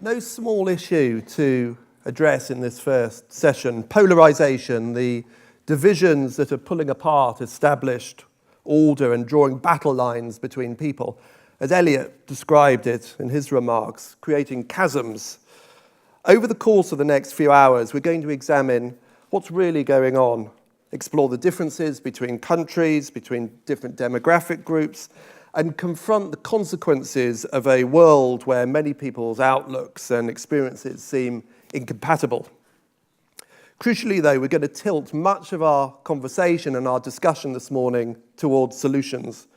No small issue to address in this first session. Polarisation, the divisions that are pulling apart established order and drawing battle lines between people. As Eliot described it in his remarks, creating chasms. Over the course of the next few hours, we're going to examine what's really going on, explore the differences between countries, between different demographic groups, and confront the consequences of a world where many people's outlooks and experiences seem incompatible. Crucially, though, we're going to tilt much of our conversation and our discussion this morning towards solutions.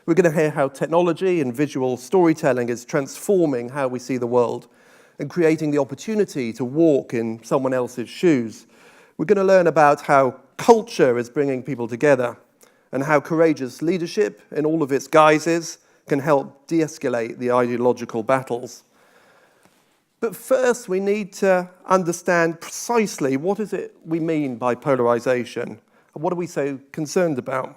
We're going to hear how technology and visual storytelling is transforming how we see the world and creating the opportunity to walk in someone else's shoes. We're going to learn about how culture is bringing people together and how courageous leadership in all of its guises can help de-escalate the ideological battles. But first, we need to understand precisely what is it we mean by polarisation, and what are we so concerned about?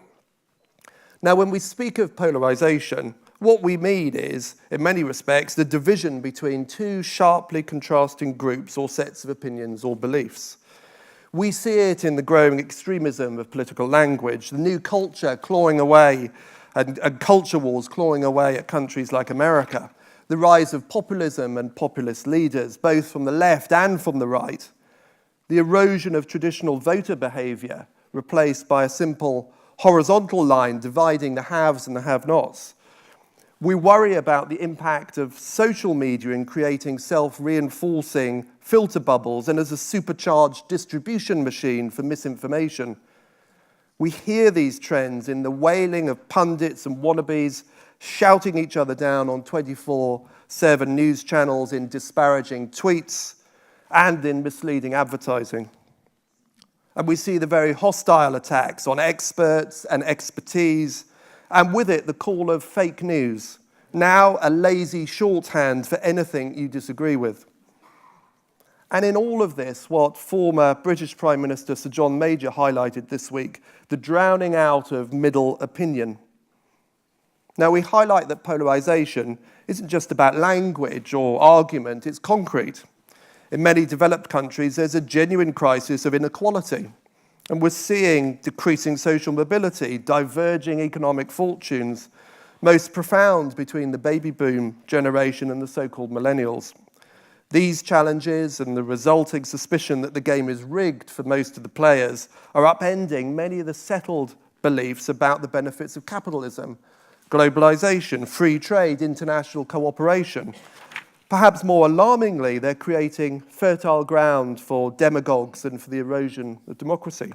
Now, when we speak of polarisation, what we mean is, in many respects, the division between two sharply contrasting groups or sets of opinions or beliefs. We see it in the growing extremism of political language, the new culture clawing away, and culture wars clawing away at countries like America, the rise of populism and populist leaders, both from the left and from the right, the erosion of traditional voter behaviour, replaced by a simple horizontal line dividing the haves and the have-nots. We worry about the impact of social media in creating self-reinforcing filter bubbles and as a supercharged distribution machine for misinformation. We hear these trends in the wailing of pundits and wannabes shouting each other down on 24/7 news channels in disparaging tweets and in misleading advertising. And we see the very hostile attacks on experts and expertise, and with it the call of fake news, now a lazy shorthand for anything you disagree with. And in all of this, what former British Prime Minister Sir John Major highlighted this week, the drowning out of middle opinion. Now, we highlight that polarisation isn't just about language or argument, it's concrete. In many developed countries, there's a genuine crisis of inequality. And we're seeing decreasing social mobility, diverging economic fortunes, most profound between the baby boom generation and the so-called millennials. These challenges and the resulting suspicion that the game is rigged for most of the players are upending many of the settled beliefs about the benefits of capitalism, globalisation, free trade, international cooperation. Perhaps more alarmingly, they're creating fertile ground for demagogues and for the erosion of democracy.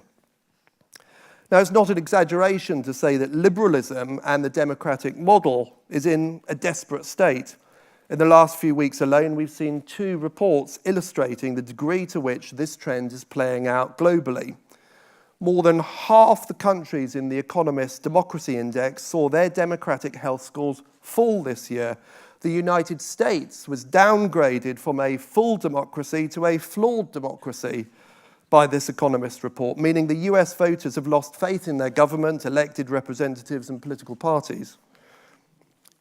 Now, it's not an exaggeration to say that liberalism and the democratic model is in a desperate state. In the last few weeks alone, we've seen 2 reports illustrating the degree to which this trend is playing out globally. More than half the countries in the Economist Democracy Index saw their democratic health scores fall this year. The United States was downgraded from a full democracy to a flawed democracy by this Economist report, meaning the US voters have lost faith in their government, elected representatives, and political parties.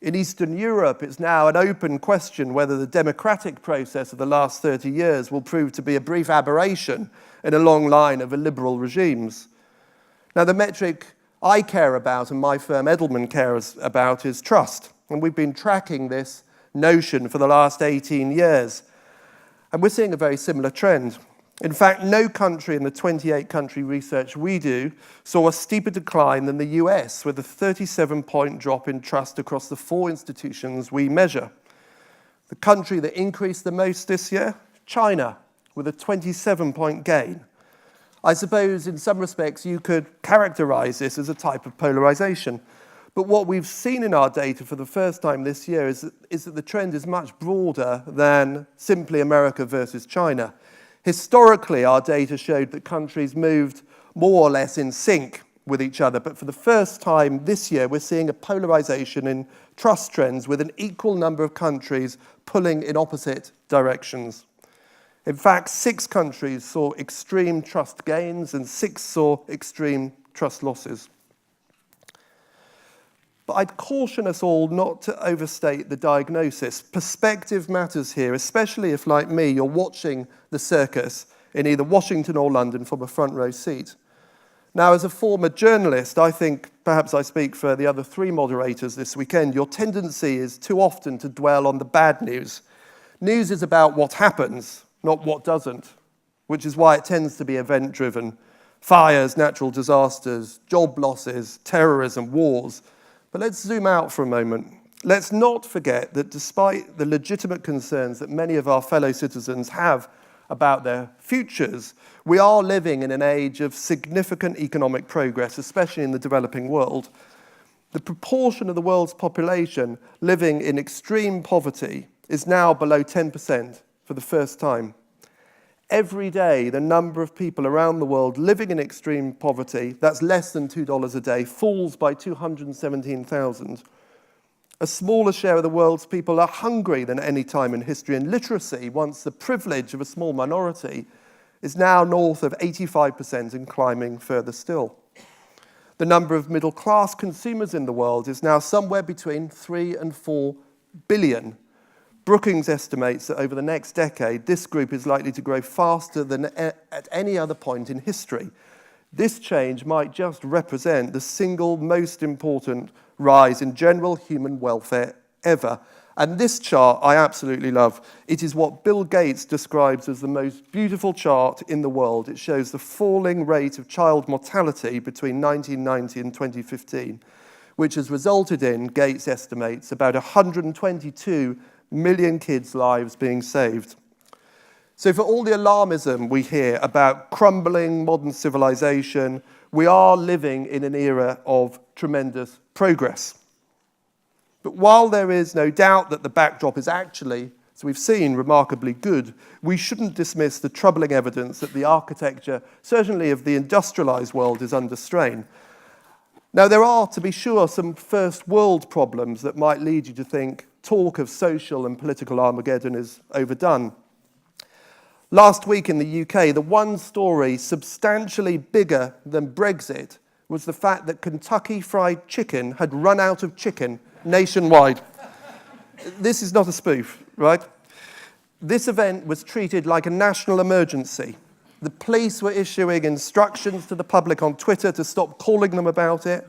In Eastern Europe, it's now an open question whether the democratic process of the last 30 years will prove to be a brief aberration in a long line of illiberal regimes. Now, the metric I care about and my firm Edelman cares about is trust. And we've been tracking this notion for the last 18 years. And we're seeing a very similar trend. In fact, no country in the 28-country research we do saw a steeper decline than the US, with a 37-point drop in trust across the 4 institutions we measure. The country that increased the most this year, China, with a 27-point gain. I suppose in some respects you could characterize this as a type of polarization. But what we've seen in our data for the first time this year is that the trend is much broader than simply America versus China. Historically, our data showed that countries moved more or less in sync with each other. But for the first time this year, we're seeing a polarization in trust trends with an equal number of countries pulling in opposite directions. In fact, 6 countries saw extreme trust gains and 6 saw extreme trust losses. But I'd caution us all not to overstate the diagnosis. Perspective matters here, especially if, like me, you're watching the circus in either Washington or London from a front row seat. Now, as a former journalist, I think, perhaps I speak for the other three moderators this weekend, your tendency is too often to dwell on the bad news. News is about what happens, not what doesn't, which is why it tends to be event-driven. Fires, natural disasters, job losses, terrorism, wars. But let's zoom out for a moment. Let's not forget that despite the legitimate concerns that many of our fellow citizens have about their futures, we are living in an age of significant economic progress, especially in the developing world. The proportion of the world's population living in extreme poverty is now below 10% for the first time. Every day, the number of people around the world living in extreme poverty, that's less than $2 a day, falls by 217,000. A smaller share of the world's people are hungry than any time in history, and literacy, once the privilege of a small minority, is now north of 85% and climbing further still. The number of middle-class consumers in the world is now somewhere between 3 and 4 billion. Brookings estimates that over the next decade, this group is likely to grow faster than at any other point in history. This change might just represent the single most important rise in general human welfare ever. And this chart I absolutely love. It is what Bill Gates describes as the most beautiful chart in the world. It shows the falling rate of child mortality between 1990 and 2015, which has resulted in, Gates estimates, about 122 million kids' lives being saved. So for all the alarmism we hear about crumbling modern civilization, we are living in an era of tremendous progress. But while there is no doubt that the backdrop is actually, as we've seen, remarkably good, we shouldn't dismiss the troubling evidence that the architecture, certainly of the industrialized world, is under strain. Now, there are, to be sure, some first world problems that might lead you to think talk of social and political Armageddon is overdone. Last week in the UK, the one story substantially bigger than Brexit was the fact that Kentucky Fried Chicken had run out of chicken nationwide. This is not a spoof, right? This event was treated like a national emergency. The police were issuing instructions to the public on Twitter to stop calling them about it.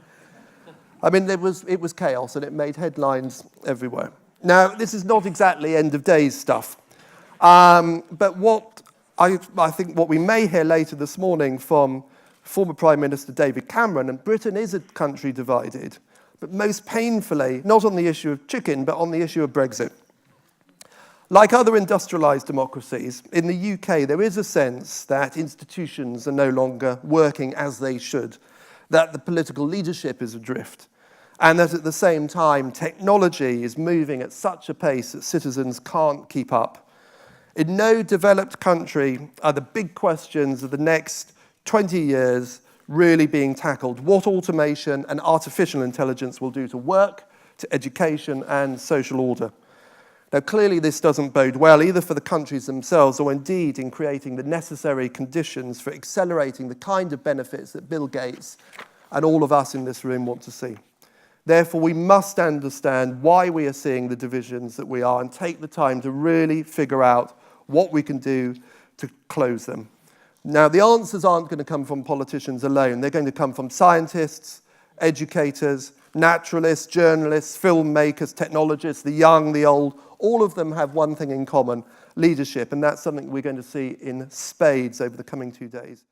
I mean, it was chaos, and it made headlines everywhere. Now, this is not exactly end-of-days stuff. But what I think what we may hear later this morning from former Prime Minister David Cameron, and Britain is a country divided, but most painfully, not on the issue of chicken, but on the issue of Brexit. Like other industrialised democracies, in the UK there is a sense that institutions are no longer working as they should, that the political leadership is adrift, and that at the same time technology is moving at such a pace that citizens can't keep up. In no developed country are the big questions of the next 20 years really being tackled. What automation and artificial intelligence will do to work, to education and social order. Now, clearly this doesn't bode well either for the countries themselves or indeed in creating the necessary conditions for accelerating the kind of benefits that Bill Gates and all of us in this room want to see. Therefore, we must understand why we are seeing the divisions that we are and take the time to really figure out what we can do to close them. Now, the answers aren't going to come from politicians alone. They're going to come from scientists, educators, naturalists, journalists, filmmakers, technologists, the young, the old. All of them have one thing in common, leadership, and that's something we're going to see in spades over the coming 2 days.